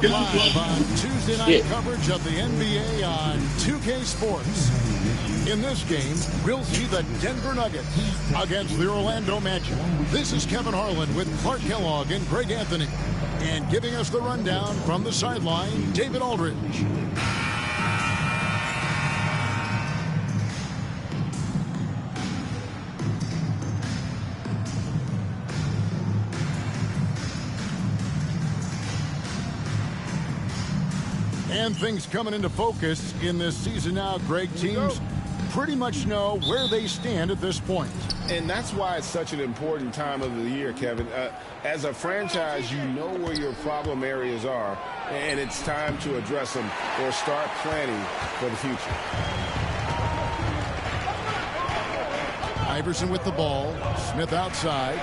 Live on Tuesday night coverage of the NBA on 2K Sports. In this game, we'll see the Denver Nuggets against the Orlando Magic. This is Kevin Harlan with Clark Kellogg and Greg Anthony. And giving us the rundown from the sideline, David Aldridge. And things coming into focus in this season now, Greg. Teams pretty much know where they stand at this point. And that's why it's such an important time of the year, Kevin. As a franchise, you know where your problem areas are, and it's time to address them or start planning for the future. Iverson with the ball. Smith outside.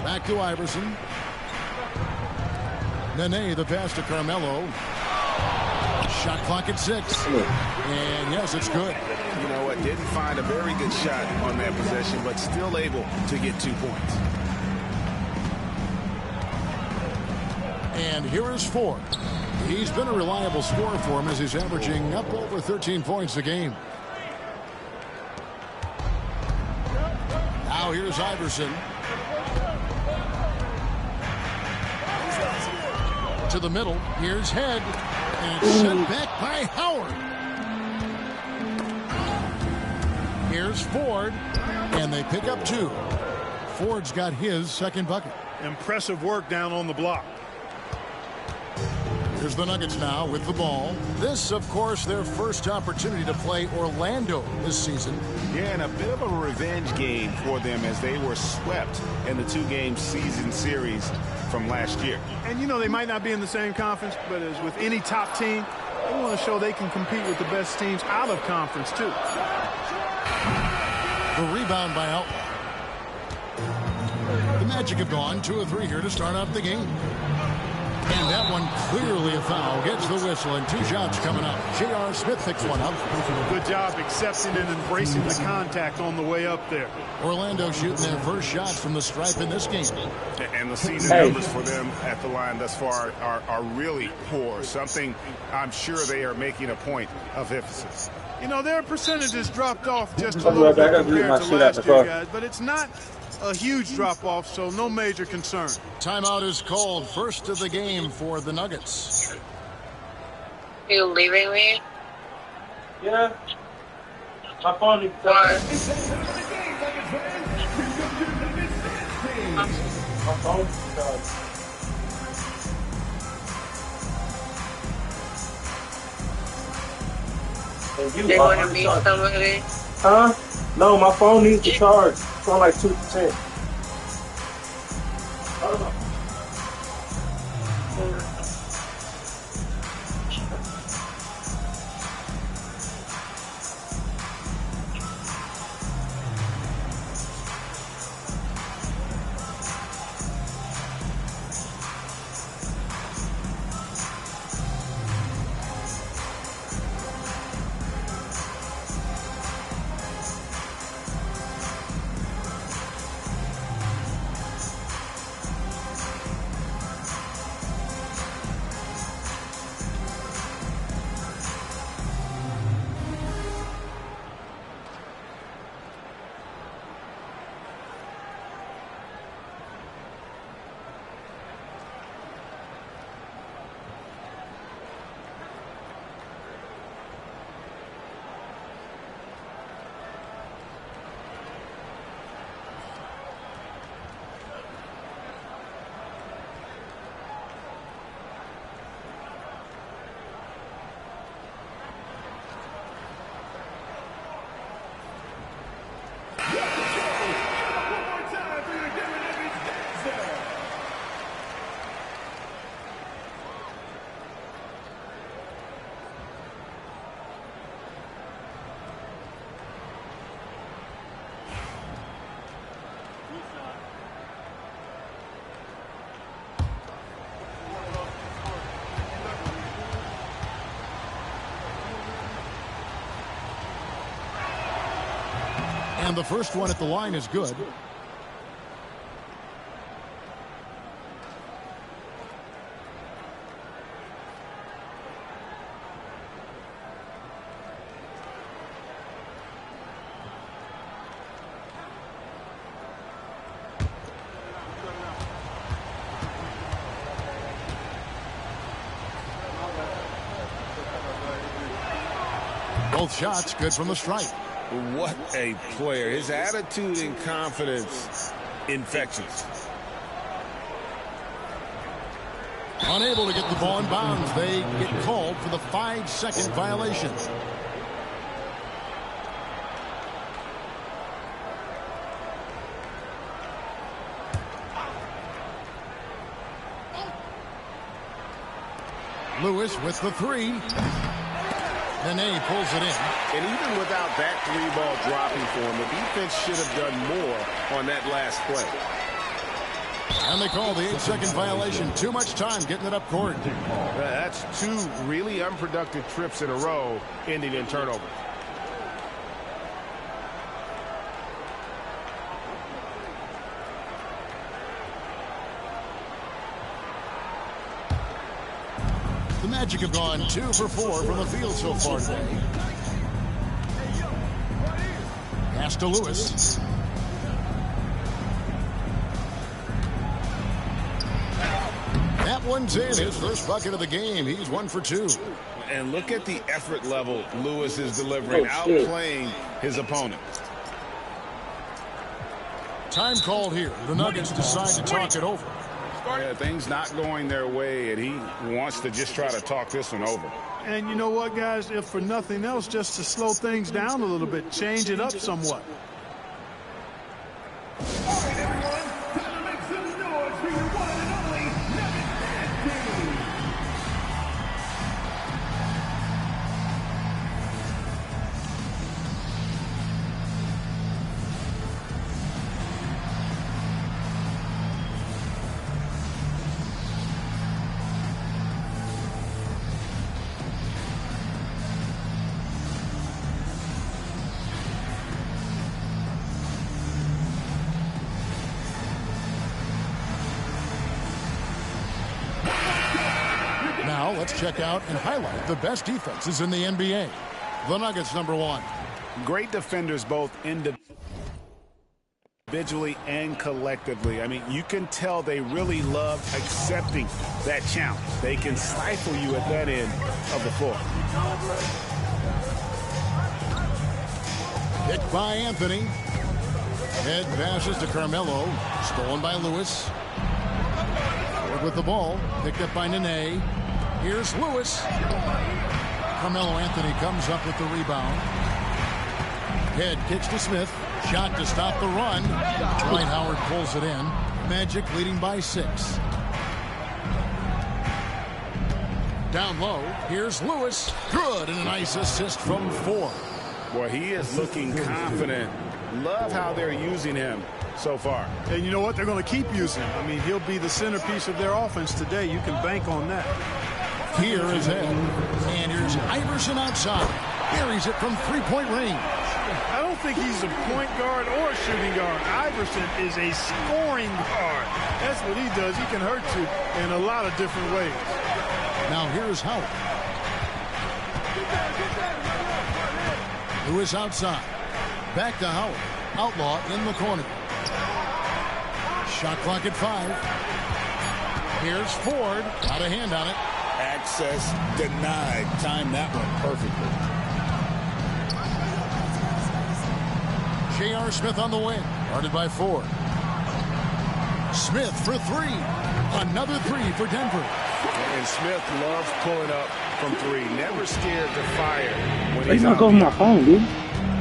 Back to Iverson. Nene, the pass to Carmelo. Shot clock at 6. And yes, it's good. You know what? Didn't find a very good shot on that possession, but still able to get 2 points. And here is Ford. He's been a reliable scorer for him as he's averaging up over 13 points a game. Now here's Iverson. To the middle. Here's Head. And sent back by Howard. Here's Ford. And they pick up 2. Ford's got his second bucket. Impressive work down on the block. Here's the Nuggets now with the ball. This, of course, their first opportunity to play Orlando this season. Yeah, and a bit of a revenge game for them as they were swept in the 2-game season series from last year. And, you know, they might not be in the same conference, but as with any top team, they want to show they can compete with the best teams out of conference, too. The rebound by Outlaw. The Magic have gone 2 of 3 here to start off the game. And that one clearly a foul. Gets the whistle and 2 shots coming up. J.R. Smith picks one up. Good job accepting and embracing the contact on the way up there. Orlando shooting their first shots from the stripe in this game. And the season numbers for them at the line thus far are really poor. Something I'm sure they are making a point of emphasis. You know, their percentages dropped off just a little bit compared to last year, guys. But it's not a huge drop-off, so no major concern. Timeout is called. First of the game for the Nuggets. Are you leaving me? Yeah. My phone is charged. My phone is charged. They want to meet somebody? Huh? No, my phone needs to charge. It's on like 2%. And the first one at the line is good. Both shots good from the stripe. What a player. His attitude and confidence infectious. Unable to get the ball in bounds. They get called for the 5-second violation. Lewis with the three. Nene pulls it in. And even without that three-ball dropping for him, the defense should have done more on that last play. And they call the 8-second violation. Too much time getting it up court. That's two really unproductive trips in a row, ending in turnover. The Magic have gone 2 for 4 from the field so far today. Pass to Lewis. That one's in. His first bucket of the game. He's 1 for 2. And look at the effort level Lewis is delivering, outplaying his opponent. Time called here. The Nuggets decide to talk it over. Yeah, things not going their way, and he wants to just try to talk this one over. And you know what, guys? If for nothing else, just to slow things down a little bit, change it up somewhat. All right, everyone, time to make some noise for your one and only Nuggets team. Now let's check out and highlight the best defenses in the NBA. The Nuggets #1. Great defenders both individually and collectively. I mean, you can tell they really love accepting that challenge. They can stifle you at that end of the floor. Picked by Anthony. Head passes to Carmelo. Stolen by Lewis. Ford with the ball. Picked up by Nene. Here's Lewis. Carmelo Anthony comes up with the rebound. Head kicks to Smith. Shot to stop the run. Dwight Howard pulls it in. Magic leading by 6. Down low. Here's Lewis. Good, and a nice assist from 4. Boy, he is looking confident. Love how they're using him so far. And you know what? They're going to keep using him. I mean, he'll be the centerpiece of their offense today. You can bank on that. Here is Head. And here's Iverson outside. Buries it from 3-point range. I don't think he's a point guard or a shooting guard. Iverson is a scoring guard. That's what he does. He can hurt you in a lot of different ways. Now here's Howard. Lewis outside. Back to Howard. Outlaw in the corner. Shot clock at 5. Here's Ford. Got a hand on it. Access denied. Timed that one perfectly. J.R. Smith on the wing. Guarded by Ford. Smith for 3. Another 3 for Denver. And Smith loves pulling up from 3. Never scared to fire when He's he's not out going there. my phone, dude.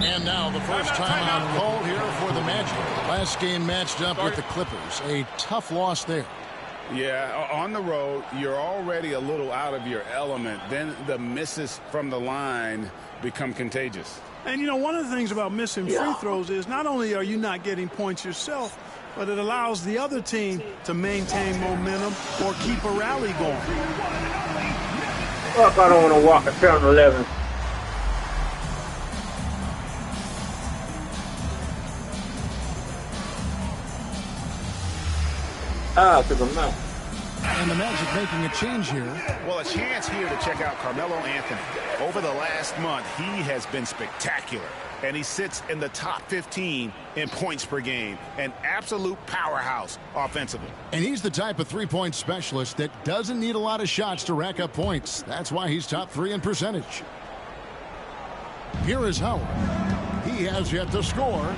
And now the first timeout call here for the Magic. Last game matched up with the Clippers. A tough loss there. Yeah, on the road, you're already a little out of your element. Then the misses from the line become contagious. And, you know, one of the things about missing free throws is not only are you not getting points yourself, but it allows the other team to maintain momentum or keep a rally going. Fuck, I don't want to walk a 7-Eleven. To the mouth. And the Magic making a change here. Well, a chance here to check out Carmelo Anthony. Over the last month, he has been spectacular. And he sits in the top 15 in points per game. An absolute powerhouse offensively. And he's the type of three-point specialist that doesn't need a lot of shots to rack up points. That's why he's top 3 in percentage. Here is Howard. He has yet to score.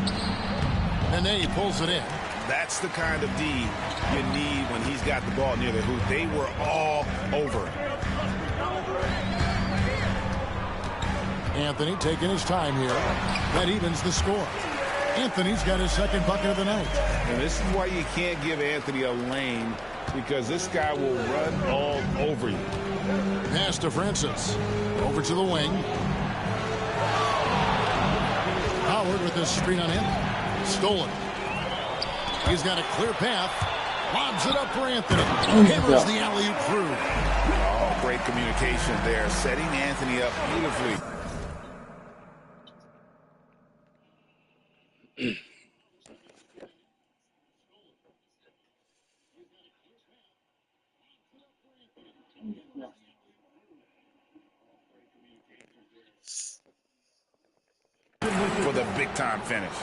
Nene pulls it in. That's the kind of D you need when he's got the ball near the hoop. They were all over him. Anthony taking his time here. That evens the score. Anthony's got his second bucket of the night. And this is why you can't give Anthony a lane, because this guy will run all over you. Pass to Francis. Over to the wing. Howard with this screen on him. Stolen. He's got a clear path. Lobs it up for Anthony. Hammers the alley-oop through. Oh, great communication there. Setting Anthony up beautifully. For the big-time finish.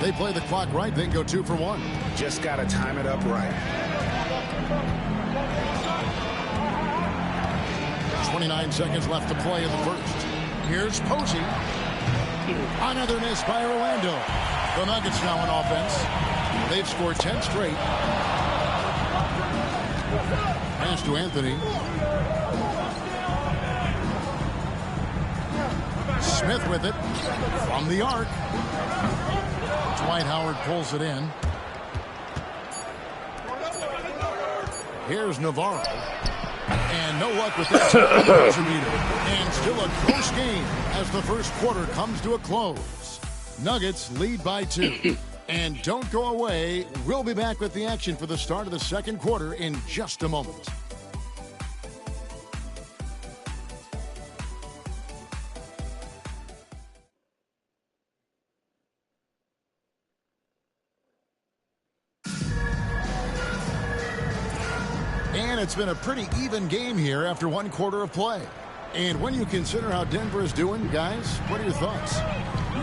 They play the clock right, then go 2 for 1. Just got to time it up right. 29 seconds left to play in the first. Here's Posey. Another miss by Orlando. The Nuggets now on offense. They've scored 10 straight. Pass to Anthony. Smith with it from the arc. Dwight Howard pulls it in. Here's Navarro. And no luck with that buzzer beater. And still a close game as the first quarter comes to a close. Nuggets lead by 2. And don't go away. We'll be back with the action for the start of the second quarter in just a moment. And it's been a pretty even game here after 1 quarter of play. And when you consider how Denver is doing, guys, what are your thoughts?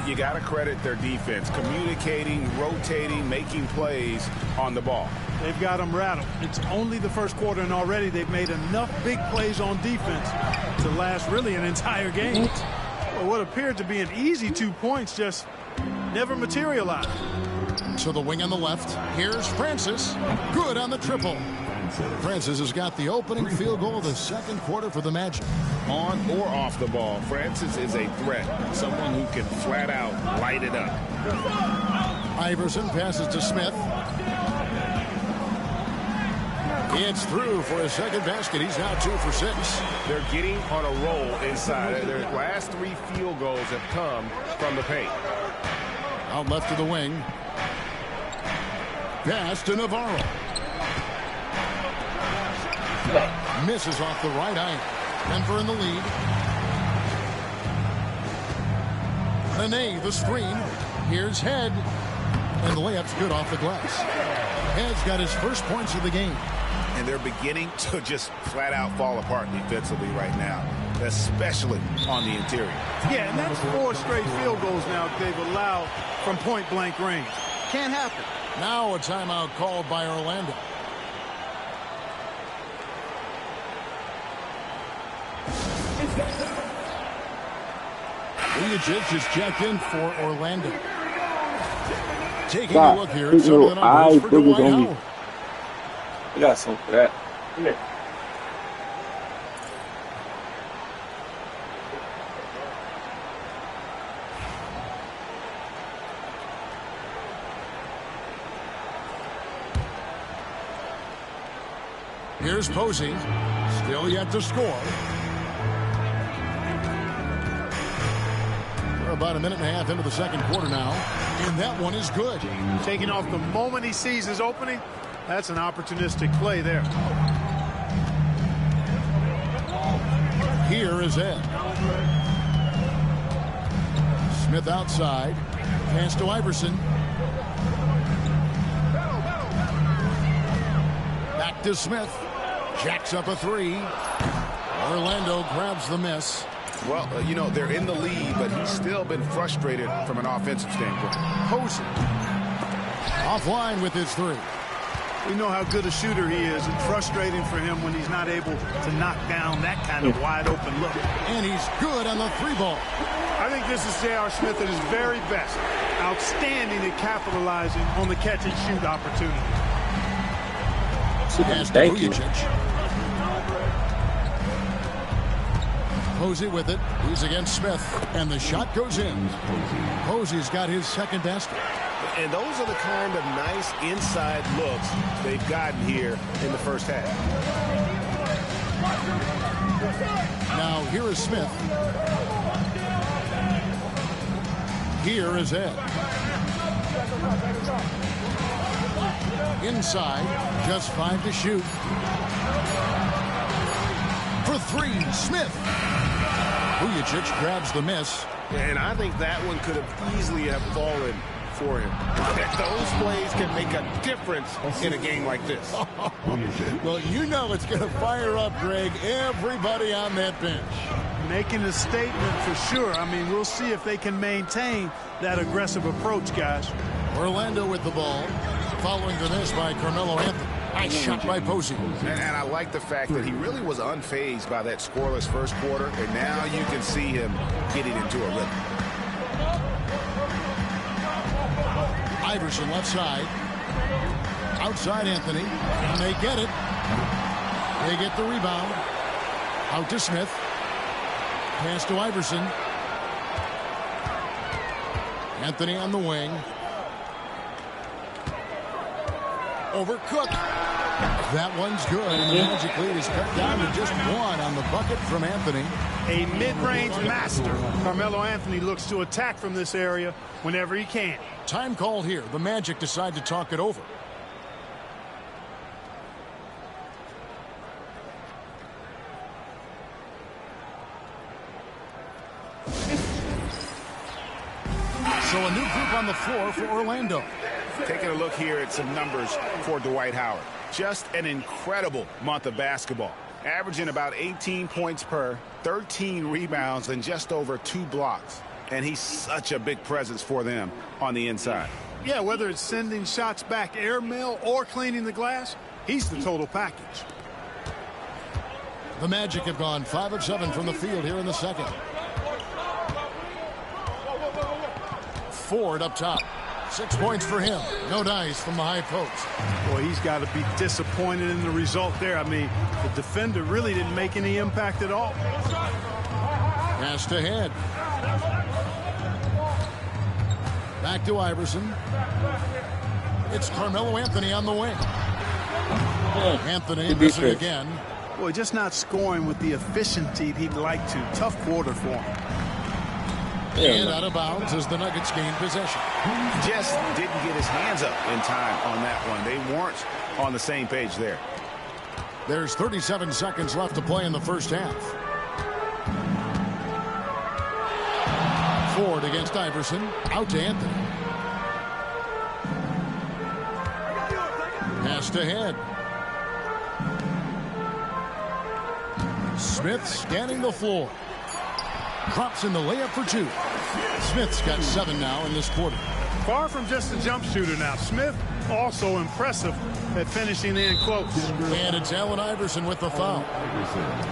You got to credit their defense, communicating, rotating, making plays on the ball. They've got them rattled. It's only the first quarter, and already they've made enough big plays on defense to last really an entire game. Well, what appeared to be an easy 2 points just never materialized. To the wing on the left. Here's Francis. Good on the triple. Francis has got the opening field goal of the second quarter for the Magic. On or off the ball, Francis is a threat. Someone who can flat out light it up. Iverson passes to Smith. It's through for his second basket. He's now 2 for 6. They're getting on a roll inside. Their last 3 field goals have come from the paint. Out left to the wing. Pass to Navarro. Misses off the right eye. Denver in the lead. Nene, the screen. Here's Head. And the layup's good off the glass. Head's got his first points of the game. And they're beginning to just flat out fall apart defensively right now, especially on the interior. Yeah, and that's 4 straight field goals now they've allowed from point-blank range. Can't happen. Now a timeout called by Orlando. Vujacic just checked in for Orlando. Taking a look here at some of the numbers for Dwight Howard. I got some for that. Here's Posey. Still yet to score. We're about a minute and a half into the second quarter now. And that one is good. Taking off the moment he sees his opening. That's an opportunistic play there. Here is Ed. Smith outside. Pass to Iverson. Back to Smith. Jacks up a 3. Orlando grabs the miss. Well, you know, they're in the lead, but he's still been frustrated from an offensive standpoint. Posey. Offline with his 3. We know how good a shooter he is, and frustrating for him when he's not able to knock down that kind of wide-open look. And he's good on the 3-ball. I think this is J.R. Smith at his very best. Outstanding at capitalizing on the catch-and-shoot opportunity. Pass to Thank you. Vujacic. Posey with it. He's against Smith. And the shot goes in. Posey's got his second basket. And those are the kind of nice inside looks they've gotten here in the first half. Now here is Smith. Here is Ed. Inside, just 5 to shoot. For 3, Smith. Vujacic grabs the miss. And I think that one could have easily have fallen for him. Those plays can make a difference in a game like this. Well, you know it's going to fire up, Greg, everybody on that bench. Making a statement for sure. I mean, we'll see if they can maintain that aggressive approach, guys. Orlando with the ball. Following to this by Carmelo Anthony. Nice shot by Posey. And I like the fact that he really was unfazed by that scoreless first quarter, and now you can see him getting into a rhythm. Iverson left side. Outside Anthony. And they get it. They get the rebound. Out to Smith. Pass to Iverson. Anthony on the wing. Over Cook. That one's good. And the Magic lead is cut down to just 1 on the bucket from Anthony. A mid-range master. Carmelo Anthony looks to attack from this area whenever he can. Time called here. The Magic decide to talk it over. So a new group on the floor for Orlando. Taking a look here at some numbers for Dwight Howard. Just an incredible month of basketball. Averaging about 18 points per, 13 rebounds, and just over 2 blocks. And he's such a big presence for them on the inside. Yeah, whether it's sending shots back airmail or cleaning the glass, he's the total package. The Magic have gone 5 of 7 from the field here in the second. Ford up top. 6 points for him. No dice from the high post. Boy, he's got to be disappointed in the result there. I mean, the defender really didn't make any impact at all. Pass to Head. Back to Iverson. It's Carmelo Anthony on the wing. Anthony missing again. Boy, just not scoring with the efficiency he'd like to. Tough quarter for him. And out of bounds as the Nuggets gain possession. Just didn't get his hands up in time on that one. They weren't on the same page there. There's 37 seconds left to play in the first half. Ford against Iverson. Out to Anthony. Pass to Head. Smith scanning the floor. Drops in the layup for 2. Smith's got 7 now in this quarter. Far from just a jump shooter now. Smith also impressive at finishing in close. And it's Allen Iverson with the foul.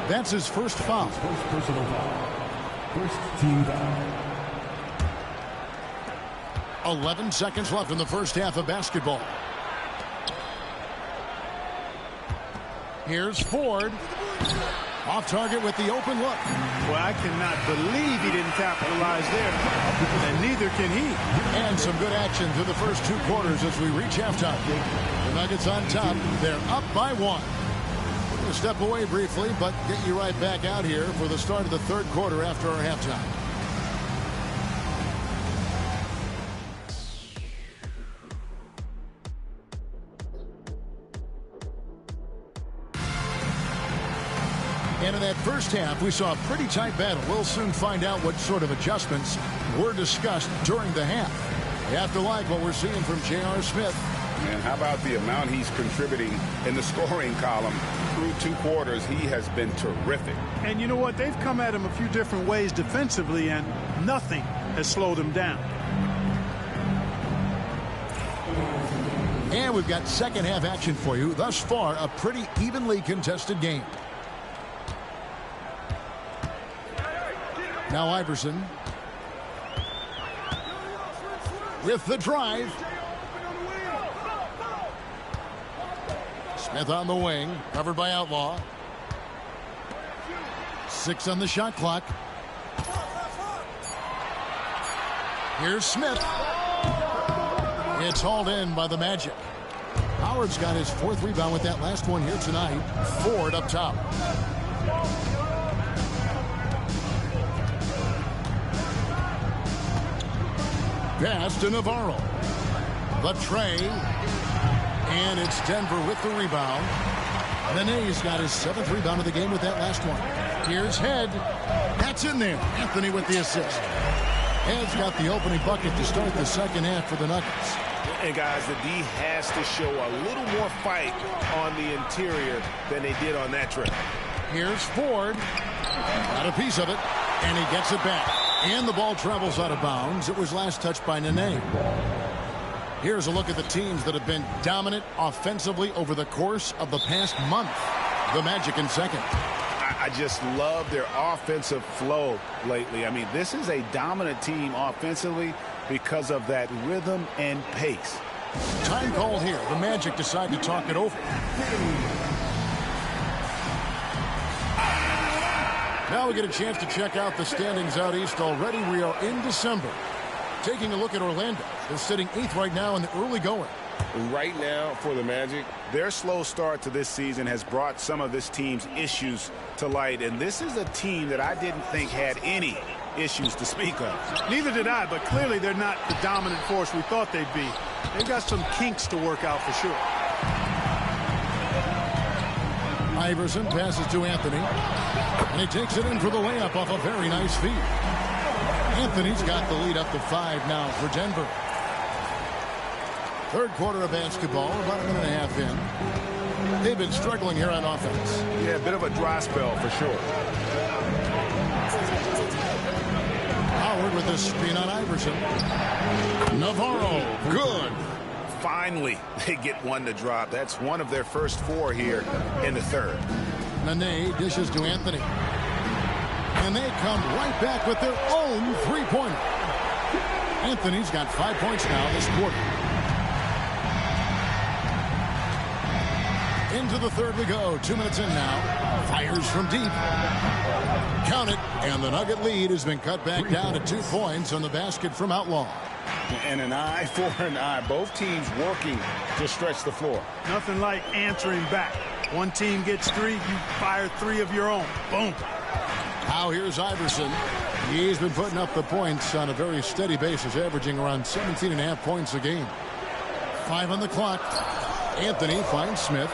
That's his first foul. First personal foul. First team foul. 11 seconds left in the first half of basketball. Here's Ford. Off target with the open look. Well, I cannot believe he didn't capitalize there. And neither can he. And some good action through the first 2 quarters as we reach halftime. The Nuggets on top. They're up by 1. We're going to step away briefly, but get you right back out here for the start of the 3rd quarter after our halftime. And in that first half, we saw a pretty tight battle. We'll soon find out what sort of adjustments were discussed during the half. You have to like what we're seeing from J.R. Smith. And how about the amount he's contributing in the scoring column through 2 quarters? He has been terrific. And you know what? They've come at him a few different ways defensively, and nothing has slowed him down. And we've got second half action for you. Thus far, a pretty evenly contested game. Now Iverson with the drive. Smith on the wing, covered by Outlaw. 6 on the shot clock. Here's Smith. It's hauled in by the Magic. Howard's got his 4th rebound with that last one here tonight. Ford up top. Pass to Navarro. The tray. And it's Denver with the rebound. Nene's got his 7th rebound of the game with that last one. Here's Head. That's in there. Anthony with the assist. Head's got the opening bucket to start the second half for the Nuggets. And guys, the D has to show a little more fight on the interior than they did on that trip. Here's Ford. Got a piece of it. And he gets it back. And the ball travels out of bounds. It was last touched by Nene. Here's a look at the teams that have been dominant offensively over the course of the past month. The Magic in second. I just love their offensive flow lately. I mean, this is a dominant team offensively because of that rhythm and pace. Time called here. The Magic decide to talk it over. Now we get a chance to check out the standings out east. Already we are in December. Taking a look at Orlando. They're sitting 8th right now in the early going. Right now for the Magic, their slow start to this season has brought some of this team's issues to light. And this is a team that I didn't think had any issues to speak of. Neither did I, but clearly they're not the dominant force we thought they'd be. They've got some kinks to work out for sure. Iverson passes to Anthony. And he takes it in for the layup off a very nice feed. Anthony's got the lead up to 5 now for Denver. Third quarter of basketball, about a minute and a half in. They've been struggling here on offense. Yeah, a bit of a dry spell for sure. Howard with the screen on Iverson. Navarro, good. Finally, they get one to drop. That's one of their first 4 here in the third. Nene dishes to Anthony. And they come right back with their own three-pointer. Anthony's got 5 points now this quarter. Into the third we go. 2 minutes in now. Fires from deep. Count it. And the Nugget lead has been cut back down to 2 points on the basket from Outlaw. And an eye for an eye. Both teams working to stretch the floor. Nothing like answering back. One team gets 3, you fire 3 of your own. Boom. Now here's Iverson. He's been putting up the points on a very steady basis, averaging around 17.5 points a game. 5 on the clock. Anthony finds Smith.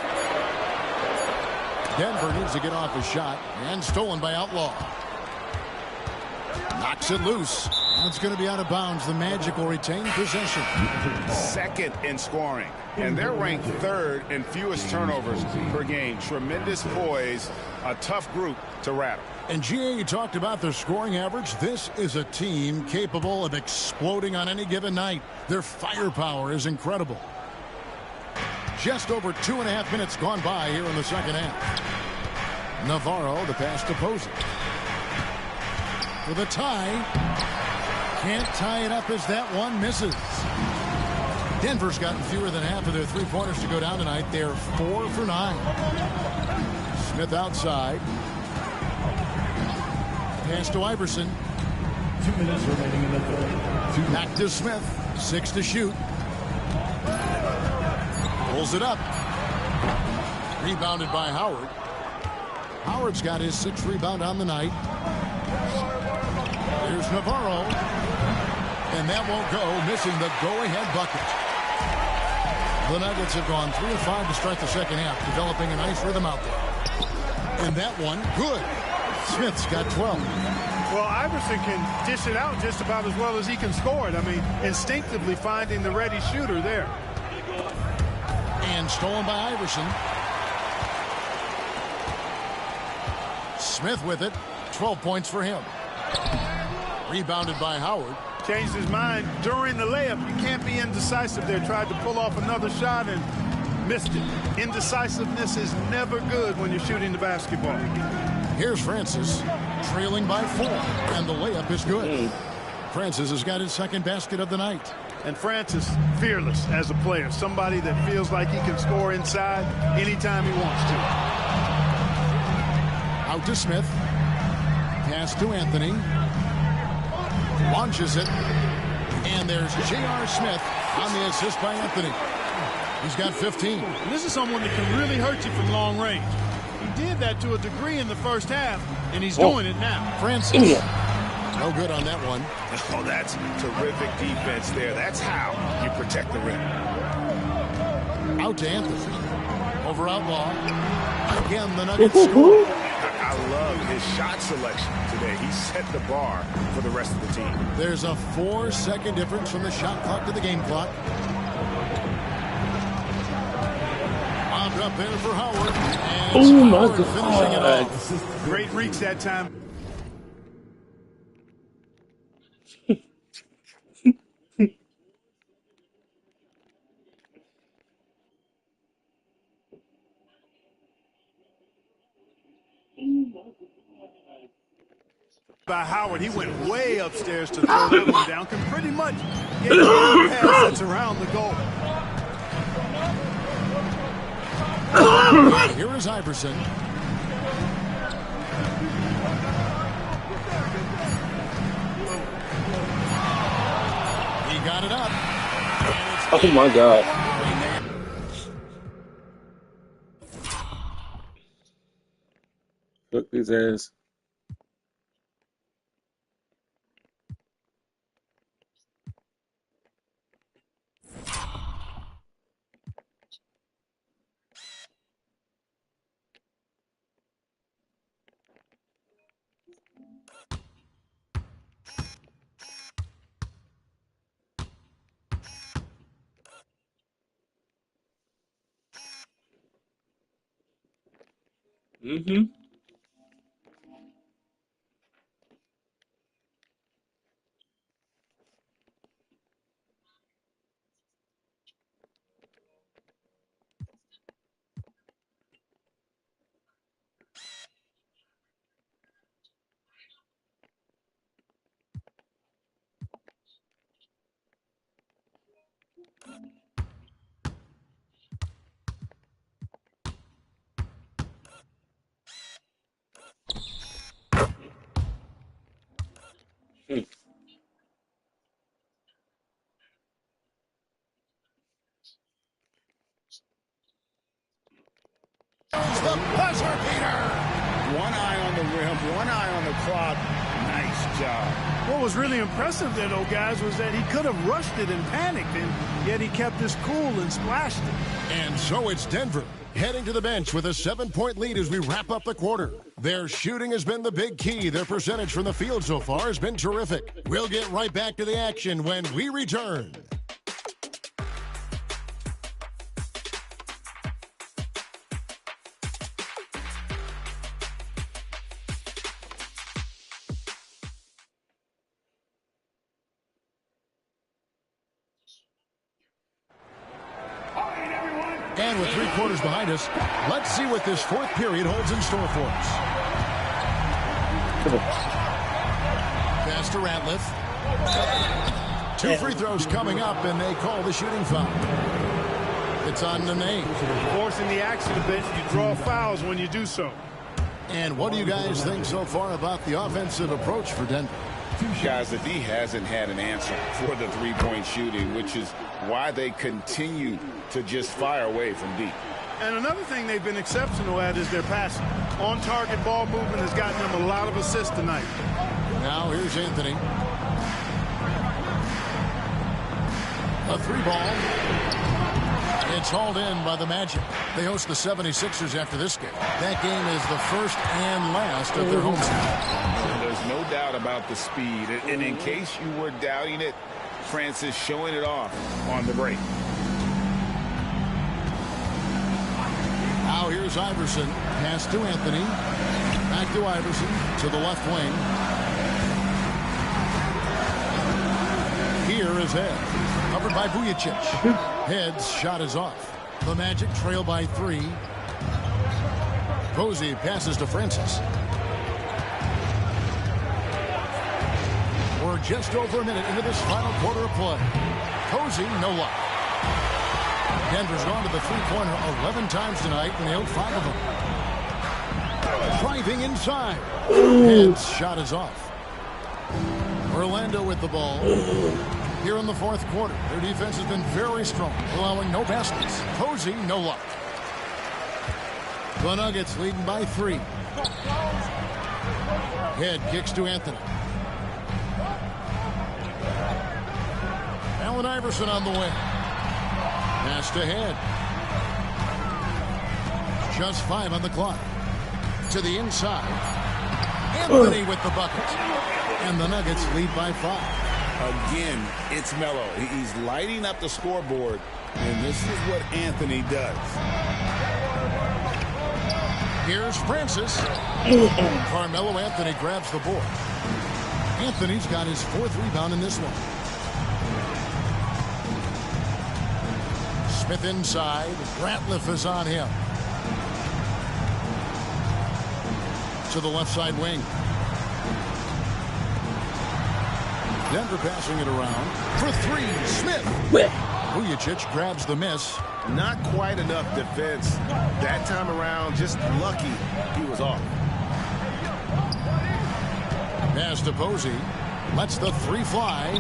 Denver needs to get off his shot, and stolen by Outlaw. Knocks it loose. It's going to be out of bounds. The Magic will retain possession. Second in scoring, and they're ranked 3rd in fewest turnovers per game. Tremendous poise, a tough group to rattle. And GA, you talked about their scoring average. This is a team capable of exploding on any given night. Their firepower is incredible. Just over 2.5 minutes gone by here in the second half. Navarro, the pass to Posey. For the tie. Can't tie it up as that one misses. Denver's gotten fewer than half of their three-pointers to go down tonight. They're 4 for 9. Smith outside. Pass to Iverson. 2 minutes remaining in the third. Back to Smith. 6 to shoot. Pulls it up. Rebounded by Howard. Howard's got his 6th rebound on the night. Here's Navarro. And that won't go, missing the go-ahead bucket. The Nuggets have gone 3 of 5 to start the second half, developing a nice rhythm out there. And that one, good. Smith's got 12. Well, Iverson can dish it out just about as well as he can score it. I mean, instinctively finding the ready shooter there. And stolen by Iverson. Smith with it. 12 points for him. Rebounded by Howard. Changed his mind during the layup. You can't be indecisive there. Tried to pull off another shot and missed it. Indecisiveness is never good when you're shooting the basketball. Here's Francis, trailing by 4, and the layup is good. Francis has got his second basket of the night. And Francis, fearless as a player. Somebody that feels like he can score inside anytime he wants to. Out to Smith. Pass to Anthony. Launches it. And there's J.R. Smith on the assist by Anthony. He's got 15. And this is someone that can really hurt you from long range. He did that to a degree in the first half, and he's doing it now. Francis. No good on that one. Oh, that's terrific defense there. That's how you protect the rim. Out to Anthony. Over Outlaw. Again, the Nuggets score. I love his shot selection today. He set the bar for the rest of the team. There's a 4-second difference from the shot clock to the game clock. Bombed up there for Howard. And Howard finishing it off. Great reach that time. By Howard, he went way upstairs to throw that one down. Can pretty much get any pass that's around the goal. Here is Iverson. He got it up. Oh my God. Look his ass. Mm-hmm. The buzzer beater. One eye on the rim, one eye on the clock. Nice job. What was really impressive there, though, guys, was that he could have rushed it and panicked, and yet he kept his cool and splashed it. And so it's Denver heading to the bench with a 7-point lead as we wrap up the quarter. Their shooting has been the big key. Their percentage from the field so far has been terrific. We'll get right back to the action when we return. And with 3 quarters behind us, let's see what this 4th period holds in store for us. Pass to Ratliff. 2 free throws coming up, and they call the shooting foul. It's on Nene. Forcing the action a bit, you draw fouls when you do so. And what do you guys think so far about the offensive approach for Denver? Guys, the D hasn't had an answer for the three-point shooting, which is why they continue to just fire away from deep. And another thing they've been exceptional at is their passing. On-target ball movement has gotten them a lot of assists tonight. Now here's Anthony. A 3-ball. It's hauled in by the Magic. They host the 76ers after this game. That game is the first and last of their homestand. There's no doubt about the speed. And in case you were doubting it, Francis showing it off on the break. Now here's Iverson. Pass to Anthony. Back to Iverson to the left wing. Here is Head. Covered by Vujacic. Head's shot is off. The Magic trail by 3. Posey passes to Francis. We're just over a minute into this final quarter of play. Posey, no luck. Denver's gone to the three-pointer 11 times tonight, and nailed 5 of them. Driving inside. Head's shot is off. Orlando with the ball. Here in the fourth quarter, their defense has been very strong, allowing no baskets. Posey, no luck. The Nuggets leading by 3. Head kicks to Anthony. Allen Iverson on the wing. Pass to Head. Just 5 on the clock. To the inside. Anthony with the bucket. And the Nuggets lead by 5. Again, it's Melo. He's lighting up the scoreboard, and this is what Anthony does. Here's Francis. Carmelo Anthony grabs the board. Anthony's got his 4th rebound in this one. Smith inside. Ratliff is on him. To the left side wing. Denver passing it around. For 3, Smith. Vujacic grabs the miss. Not quite enough defense. That time around, just lucky he was off. Pass to Posey. Lets the 3 fly.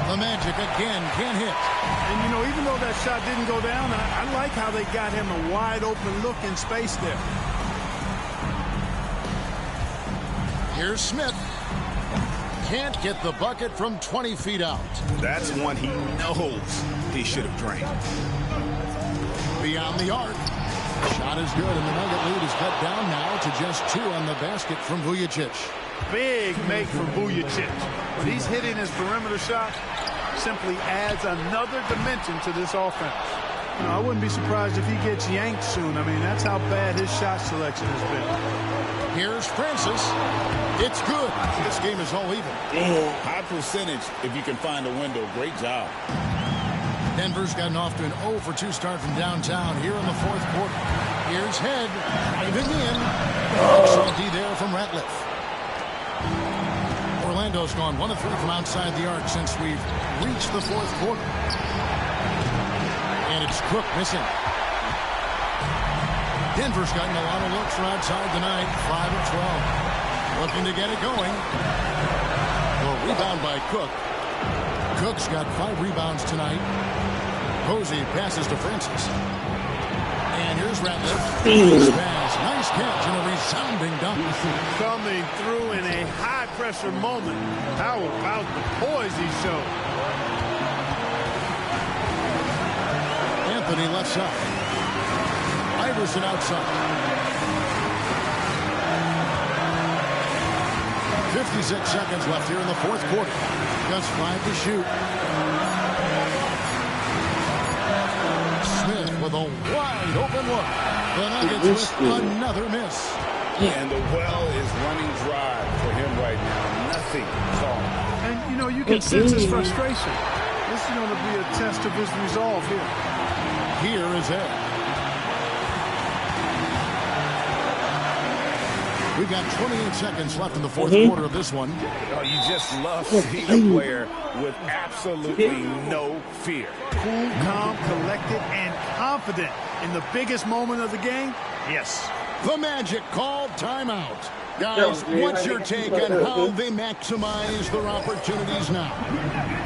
The Magic again can't hit. And, you know, even though that shot didn't go down, I like how they got him a wide-open look in space there. Here's Smith. Can't get the bucket from 20 feet out. That's one he knows he should have drained. Beyond the arc. Shot is good, and the Nugget lead is cut down now to just 2 on the basket from Vujacic. Big make for Vujacic. When he's hitting his perimeter shot, simply adds another dimension to this offense. You know, I wouldn't be surprised if he gets yanked soon. I mean, that's how bad his shot selection has been. Here's Francis. It's good. This game is all even. High percentage if you can find a window. Great job. Denver's gotten off to an 0 for 2 start from downtown here in the fourth quarter. Here's Head. Driving in. Excellent D there from Ratliff. Orlando's gone 1 of 3 from outside the arc since we've reached the fourth quarter. And it's Cook missing. Denver's gotten a lot of looks from outside tonight. 5 of 12. Looking to get it going. Well, rebound by Cook. Cook's got 5 rebounds tonight. Posey passes to Francis. And here's Ratliff. Nice pass. Nice catch and a resounding dunk. Coming through in a high-pressure moment. How about the poise he showed? Anthony left side. Iverson outside. 56 seconds left here in the fourth quarter. Just 5 to shoot. Smith with a wide open look. The Nuggets with another miss. And the well is running dry for him right now. Nothing solved. And, you know, you can sense his frustration. This is going to be a test of his resolve here. Here is Ed. We've got 28 seconds left in the fourth quarter of this one. Oh, you just love seeing a player with absolutely no fear. Cool, calm, collected, and confident in the biggest moment of the game. Yes. The Magic called timeout. Guys, what's your take on how they maximize their opportunities now?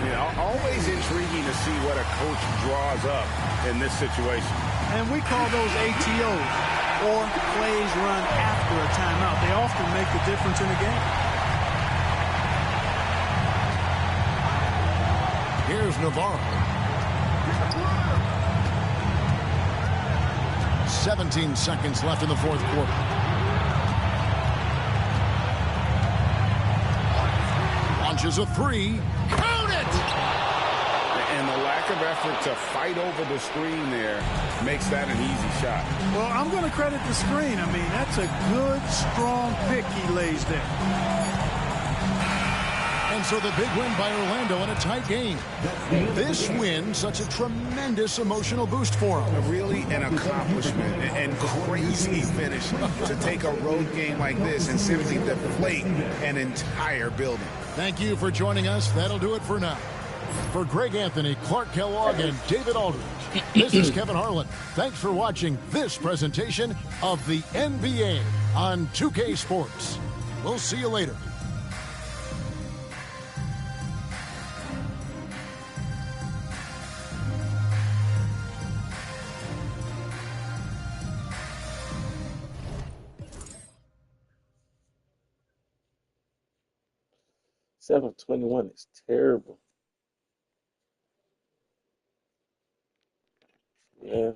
You know, always intriguing to see what a coach draws up in this situation. And we call those ATOs. Or plays run after a timeout. They often make the difference in a game. Here's Navarro. 17 seconds left in the fourth quarter. Launches a 3. Count it! And the lack of effort to fight over the screen there makes that an easy shot. Well, I'm going to credit the screen. I mean, that's a good, strong pick he lays there. And And so the big win by Orlando in a tight game. This win, such a tremendous emotional boost for them. Really an accomplishment and crazy finish to take a road game like this and simply deflate an entire building. Thank you for joining us. That'll do it for now. For Greg Anthony, Clark Kellogg, and David Aldridge, this is Kevin Harlan. Thanks for watching this presentation of the NBA on 2K Sports. We'll see you later. $721 is terrible. Yeah.